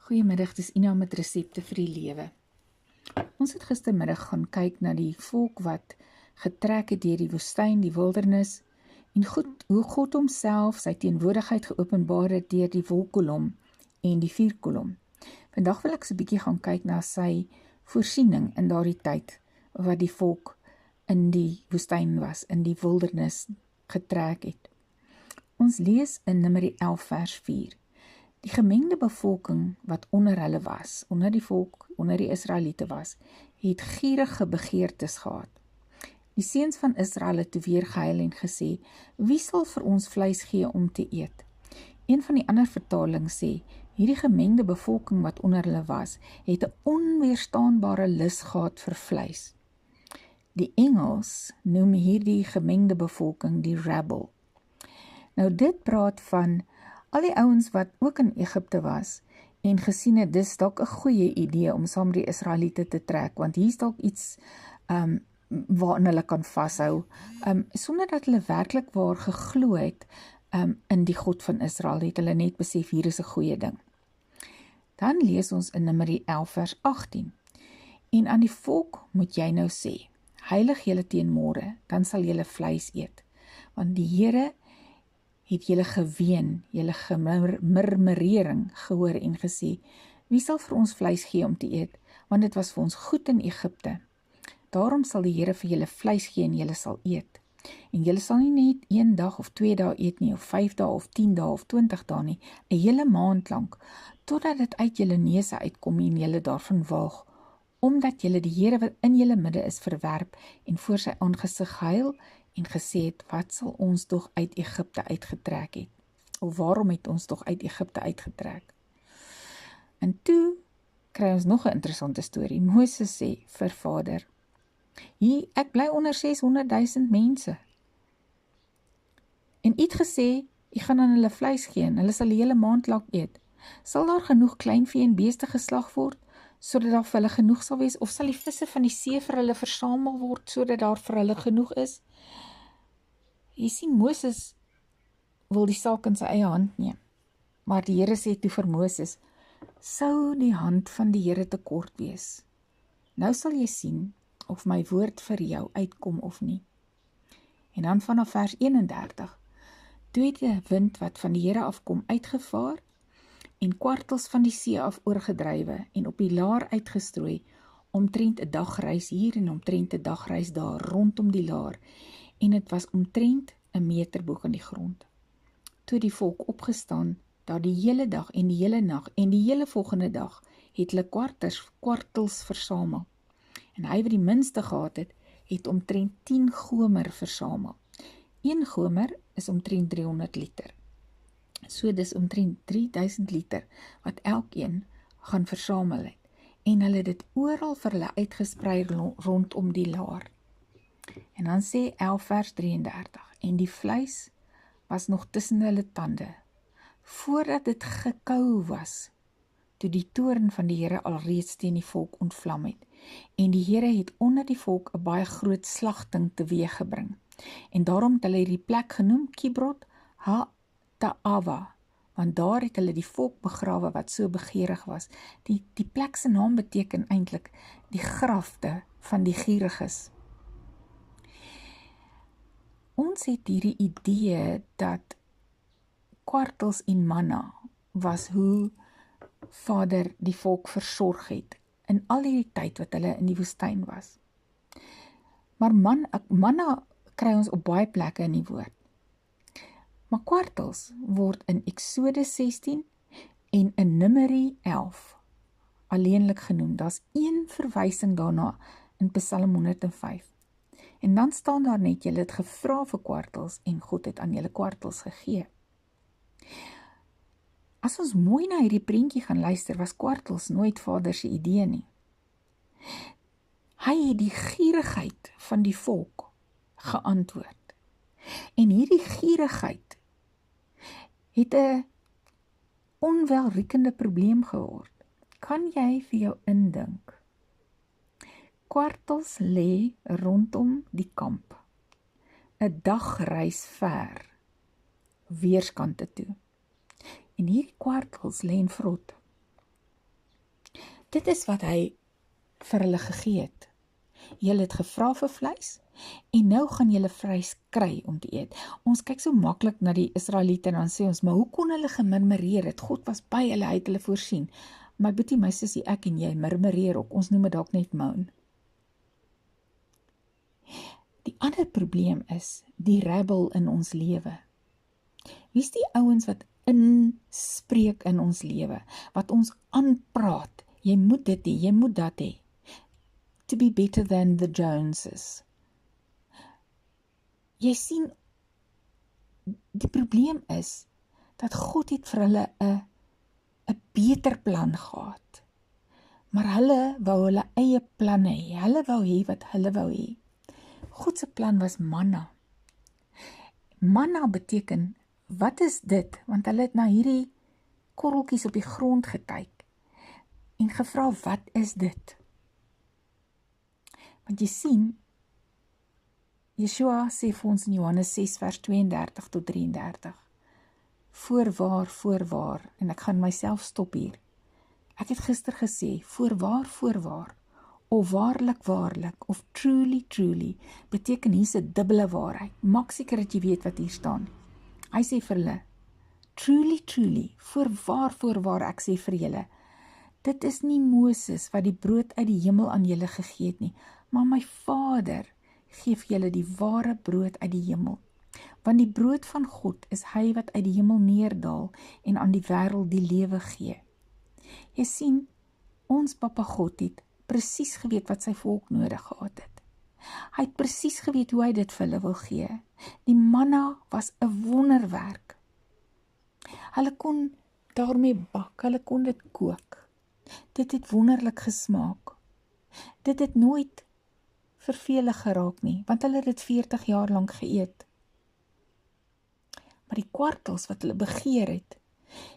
Goeiemiddag, dis Ina met resepte vir die lewe. Ons het gistermiddag gaan kyk na die volk wat getrek het deur die woestyn, die wildernis, en hoe God homself sy teenwoordigheid geopenbaar het deur die wolkkolom en die vuurkolom. Vandag wil ek so 'n bietjie gaan kyk na sy voorsiening in daardie tyd wat die volk in die woestyn was, in die wildernis getrek het. Ons lees in Numeri 11 vers 4. Die gemengde bevolking wat onder hulle was, onder die volk, onder die Israeliete was, het gierige begeertes gehad. Die seuns van Israel het toe weer gehuil en gesê, wie sal vir ons vleis gee om te eet? Een van die ander vertalings sê, hierdie gemengde bevolking wat onder hulle was, het 'n onweerstaanbare lus gehad vir vleis. Die Engels noem hierdie gemengde bevolking die rabble. Nou dit praat van al die ouens wat ook in Egipte was en gesien het, dis dalk 'n goeie idee om saam met die Israeliete te trek, want hier is dalk iets waarin hulle kan vashou, sonder dat hulle werklik waar geglo het in die God van Israel, het hulle net besef, hier is 'n goeie ding. Dan lees ons in Numeri 11 vers 18, en aan die volk moet jy nou sê, heilig julle teen môre, dan sal julle vleis eet, want die Here het julle geween, julle gemurmurering gehoor en gesê, wie sal vir ons vleis gee om te eet, want dit was vir ons goed in Egipte. Daarom sal die Here vir julle vleis gee en julle sal eet. En julle sal nie net 1 dag of 2 dae eet nie, of 5 dae of 10 dae of 20 dae nie, 'n hele maand lank, totdat dit uit julle neuse uitkom en julle daarvan waag, omdat julle die Here wat in julle midde is verwerp en voor sy aangesig gehuil en gesê het, wat sal ons tog uit Egipte uitgetrek het? Of waarom het ons tog uit Egipte uitgetrek? En toe kry ons nog 'n interessante storie. Moses sê vir Vader, ek bly onder 600,000 mense. En u het gesê, u gaan aan hulle vleis gee en hulle sal die hele maand lank eet. Sal daar genoeg kleinvee en beeste geslag word, sodat daar vir hulle genoeg sal wees, of sal die visse van die see vir hulle versamel word, sodat daar vir hulle genoeg is? Jy sien, Moses wil die saak in sy eie hand neem, maar die Here sê toe vir Moses, sou die hand van die Here te kort wees. Nou sal jy sien, of my woord vir jou uitkom of nie. En dan vanaf vers 31, toe het die wind wat van die Here afkom uitgevaar, en kwartels van die see af oorgedrywe, en op die laar uitgestrooi, omtrent 'n dagreis hier en omtrent 'n dagreis daar, rondom die laar, en het was omtrent 1 meter bo aan die grond. Toe die volk opgestaan, daar die hele dag en die hele nag en die hele volgende dag, het hulle kwartels versamel. En hy wat die minste gehad het omtrent 10 gomer versamel. 1 gomer is omtrent 300 liter. So dis omtrent 3000 liter wat elkeen gaan versamel het. En hulle het dit oral vir hulle uitgesprei rondom die laar. En dan sê 11 vers 33, en die vleis was nog tussen hulle tande, voordat dit gekou was, toe die toorn van die Here alreeds teen die volk ontvlam het. En die Here het onder die volk 'n baie groot slagting teweeggebring. En daarom het hulle die plek genoem Kibrot Ha-Ta'ava, want daar het hulle die volk begrawe wat so begeerig was. Die plek se naam beteken eintlik die grafte van die gieriges. Ons het hierdie idee dat kwartels en manna was hoe Vader die volk versorg het in al die tyd wat hulle in die woestyn was. Maar manna kry ons op baie plekke in die woord. Maar kwartels word in Eksodus 16 en in Numeri 11 alleenlik genoem. Daar's 1 verwysing daarna in Psalm 105. En dan staan daar net, julle het gevra vir kwartels en God het aan julle kwartels gegee. As ons mooi na hierdie prentjie gaan luister, was kwartels nooit Vader se idee nie. Hy het die gierigheid van die volk geantwoord. En hierdie gierigheid het 'n onwelriekende probleem geword. Kan jy vir jou indink? Kwartels lê rondom die kamp, 'n dagreis ver, weerskante toe. En hierdie kwartels lê en vrot. Dit is wat hy vir hulle gegee het. Julle het gevra vir vleis, en nou gaan julle vleis kry om te eet. Ons kyk so maklik na die Israeliete en dan sê ons, maar hoe kon hulle gemurmureer het? God was by hulle, hy het hulle voorsien. My boetie, my sussie, ek en jy murmureer ook, ons noem dit dalk net moan. Die ander probleem is die rebel in ons lewe. Wie is die ouens wat inspreek in ons lewe, wat ons aanpraat? Jy moet dit hê, jy moet dat hê. To be better than the Joneses. Jy sien, die probleem is, dat God het vir hulle 'n beter plan gehad. Maar hulle wou hulle eie planne hê, hulle wou hê wat hulle wou hê. God se plan was manna. Manna beteken, wat is dit? Want hulle het na hierdie korreltjies op die grond gekyk en gevra, wat is dit? Want jy sien, Yeshua sê vir ons in Johannes 6 vers 32 tot 33, voorwaar, en ek gaan myself stop hier. Ek het gister gesê, voorwaar, of waarlik, of truly, beteken hier's 'n dubbele waarheid. Maak seker dat jy weet wat hier staan. Hy sê vir hulle, truly, voorwaar, ek sê vir julle, dit is nie Moses wat die brood uit die hemel aan julle gegee het nie, maar my Vader gee vir julle die ware brood uit die hemel. Want die brood van God is hy wat uit die hemel neerdal en aan die wêreld die lewe gee. Jy sien, ons Papa God het presies geweet wat sy volk nodig gehad het. Hy het presies geweet hoe hy dit vir hulle wil gee. Die manna was 'n wonderwerk. Hulle kon daarmee bak, hulle kon dit kook. Dit het wonderlik gesmaak. Dit het nooit vervelig geraak nie, want hulle het dit 40 jaar lank geëet. Maar die kwartels wat hulle begeer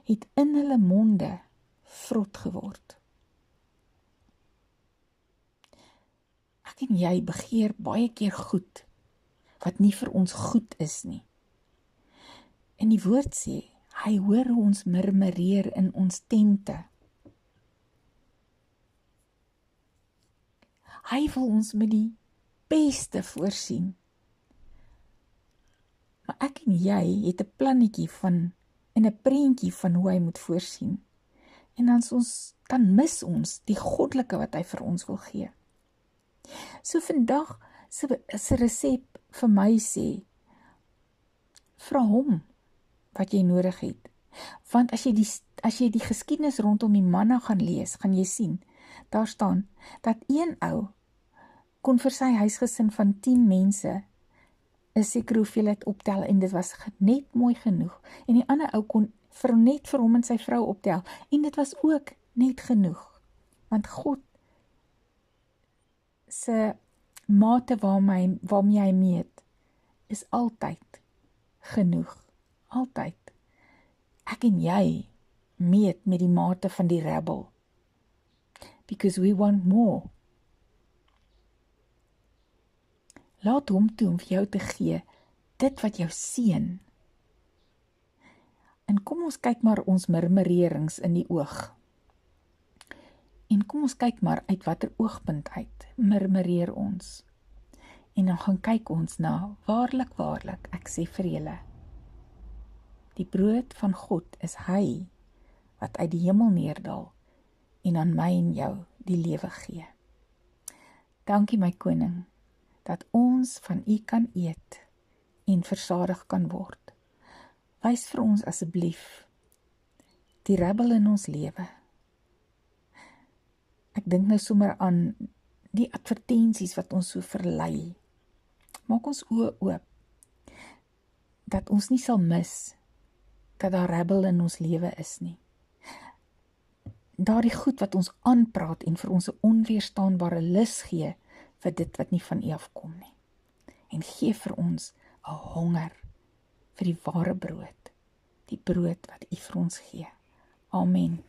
het in hulle monde vrot geword. Ek en jy begeer baie keer goed, wat nie vir ons goed is nie. En die woord sê, hy hoor hoe ons murmureer in ons tente. Hy wil ons met die beste voorsien. Maar ek en jy het 'n plannetjie en 'n prentjie van hoe hy moet voorsien. En dan mis ons die goddelike wat hy vir ons wil gee. So vandag se resep vir my sê, vra hom wat jy nodig het. Want as jy die geskiedenis rondom die manna gaan lees, gaan jy sien, daar staan, dat een ou kon vir sy huisgesin van 10 mense 'n sekere hoeveelheid optel, en dit was net mooi genoeg. En die ander ou kon net vir hom en sy vrou optel, en dit was ook net genoeg. Want God se mate waarmee hy meet, is altyd genoeg. Altyd. Ek en jy meet met die mate van die rebel. Because we want more. Laat hom toe om vir jou te gee, dit wat jou seën. En kom ons kyk maar ons murmurerings in die oog. En kom ons kyk maar uit watter oogpunt uit murmureer ons. En dan gaan kyk ons na, waarlik, ek sê vir julle, die brood van God is hy wat uit die hemel neerdal en aan my en jou die lewe gee. Dankie my koning, dat ons van u kan eet en versadig kan word. Wys vir ons asseblief die rebel in ons lewe. Ek dink nou sommer aan die advertensies wat ons so verlei. Maak ons oë oop, dat ons nie sal mis dat daar rebel in ons lewe is nie. Daardie goed wat ons aanpraat en vir ons 'n onweerstaanbare lus gee vir dit wat nie van u afkom nie. En gee vir ons 'n honger vir die ware brood, die brood wat u vir ons gee. Amen.